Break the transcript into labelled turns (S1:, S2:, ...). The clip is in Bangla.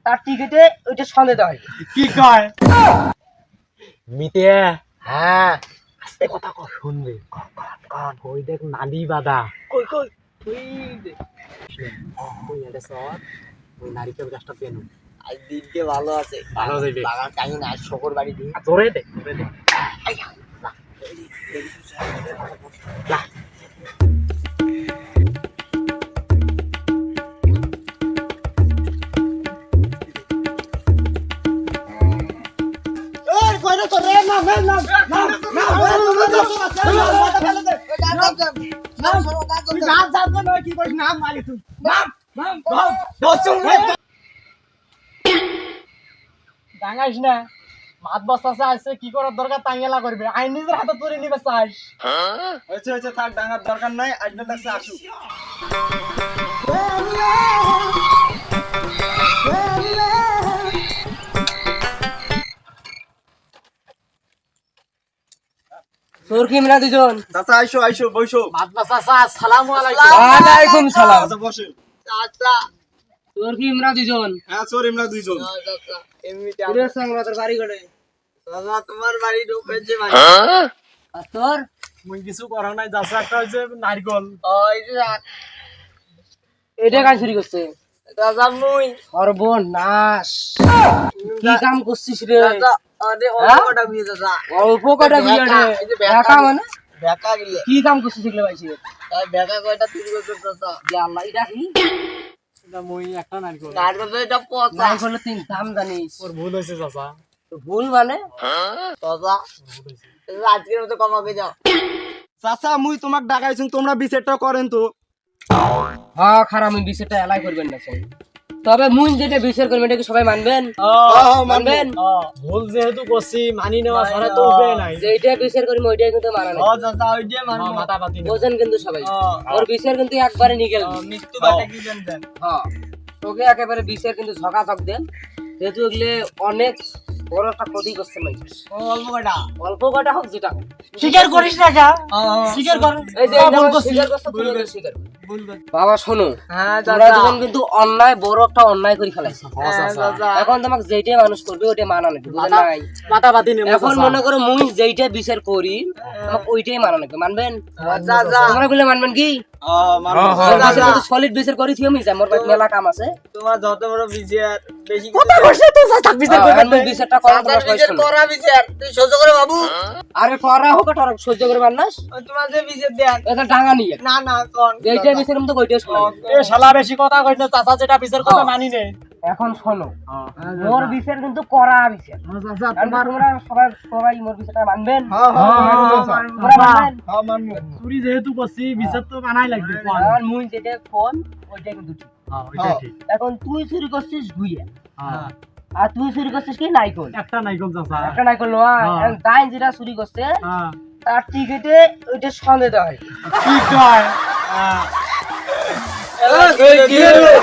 S1: তার টিকেটে ওইটা সন্দেহ হয়।
S2: কি কয়
S3: মিতে?
S1: হ্যাঁ
S3: আস্তে কথা কর, শুনবে। ওই দেখ নালি বাদা।
S1: কই কই তুই
S3: ওই এটা সর, ওই নারিকেল গাছটা পেনু।
S1: আজ দিনকে ভালো আছে,
S3: ভালো যাইবে।
S1: বাগান টাইম না শকর বাড়ি দিয়ে
S3: জোরে দে, জোরে দে।
S2: ডাঙাইস না, মাত বস্তা আছে, কি করার দরকার তাঙ্গেলা করবে, আইন নিজের হাতে তুলে নিবে চাস।
S4: হয়েছে হয়েছে, থাক, ডাঙার দরকার নাই, আজকে লাগছে আসুক।
S1: তোর কি মিলা দুজন?
S4: চাচা আইসো আইসো, বইসো।
S2: মাত বস্তা আসসালামু আলাইকুম।
S1: ওয়ালাইকুম সালাম।
S4: চাচা বসেন।
S1: চাচা তোর কি মিলা দুজন?
S4: হ্যাঁ, চোর ইমরা দুইজন।
S1: চাচা এমনিতে পুরো সংগ্রহ তোর বাড়ি করে। চাচা তোমার বাড়ি ঢুকেছে ভাই। আর তোর
S2: মুই কিছু করা নাই, যাচ্ছে একটা হচ্ছে নারকল।
S1: ওই যে এটা কাজ চুরি করছে চাচা। মুই সর্বনাশ, কি কাম করছিস রে চাচা? আরে অল্প কটা বিয়ে চাচা, অল্প কটা বিয়ে রে। বেকা মানে বেকা গিলে কি কাম করছিস এগুলো ভাইছি? বেকা কয়টা চুরি করছিস চাচা? ইয়া আল্লাহ, এটা কি?
S2: এটা মুই একটা নারকল।
S1: নারকেল তো এটা পচা। নারকেলের তিন দাম জানিস?
S2: ওর ভুল হয়েছে চাচা।
S1: তো ভুল মানে চাচা আজকের মতো কমাকে যাও।
S4: চাচা, মুই তোমাক ডাকাইছুন, তোমরা বিচারটা করেন তো।
S1: হ্যাঁ খারাপ, আমি বিচারটা এলাই করবেন না স্যার, তবে মুই যেটা বিচার করবেন এটা কি সবাই মানবেন? মানবেন?
S2: ভুল যেহেতু করছি, মানি নেওয়া ছাড়া তো উপায় নাই।
S1: যেটা বিচার করি ওইটাই কিন্তু মানা নেই।
S4: চাচা, ওইটাই মানবো।
S2: মাথা পাতি না।
S1: বোঝেন কিন্তু সবাই, ওর বিচার কিন্তু একবারে নিগেল।
S4: মৃত্যু বাটে কি জানতেন?
S1: হ্যাঁ, তোকে একেবারে বিচার কিন্তু ঝকাঝক দেন, যেহেতু এগুলো অনেক বড় একটা ক্ষতি করছে মানুষ।
S4: অল্প কটা।
S1: অল্প কটা হোক যেটা হোক
S2: স্বীকার করিস না কা? স্বীকার কর।
S1: এই যে এটা স্বীকার করছে, তুমি এটা স্বীকার করো। বাবা শোনো, তোমরা দুজন কিন্তু অন্যায়, বড় একটা অন্যায় করে ফেলাইছো। এখন তোমাকে যেইটাই মানুষ করবে ওইটাই মানা লাগবে, বুঝেন নাই?
S2: মাথা পাতি নেব।
S1: এখন মনে করো মুই যেইটা বিচার করি তোমাকে ওইটাই মানা লাগবে, মানবেন? তোমরা বলে মানবেন কি? সলিড বিচার করেছি আমি, যে আমার বাড়িতে মেলা কাম আছে।
S4: তোমার যত বড় বিচার, বেশি
S2: কথা কইছ তো চাচা বিচার করবে।
S1: আমি বিচারটা করব, তোমরা সবাই শোনো।
S4: করা বিচার তুই সহ্য করে বাবু।
S1: আরে করা হোক আর সহ্য করে মাননাস,
S4: তোমার যে বিচার দেন।
S1: এটা ডাঙা নিয়ে
S4: না না, কোন
S1: যেইটা বিচার আমি তো ওইটাই শোনো।
S2: এ শালা বেশি কথা কইছ না, চাচা যেটা বিচার করবে মানি নে।
S1: এখন শোনো, মোর বিচার কিন্তু করা বিচার। তোমরা সবাই মোর বিচারটা মানবেন? তোমরা মানবেন?
S4: হ্যাঁ, মানবো।
S2: চুরি যেহেতু করছি, বিচার তো মানাই লাগবে।
S1: এখন মুই যেটা ফোন ওইটা কিন্তু ঠিক।
S2: হ্যাঁ, ওইটাই ঠিক।
S1: এখন তুই চুরি করছিস গুইয়া,
S2: হ্যাঁ,
S1: আর তুই চুরি করছিস কি নাইকল।
S2: একটা নাইকল চাচা।
S1: একটা নাইকল নয়,
S2: হ্যাঁ।
S1: দাইন যেটা চুরি করছে
S2: হ্যাঁ,
S1: তার টিকেটে ওইটা সন্দেহ হয়।
S2: কি কয়?
S4: কি হলো?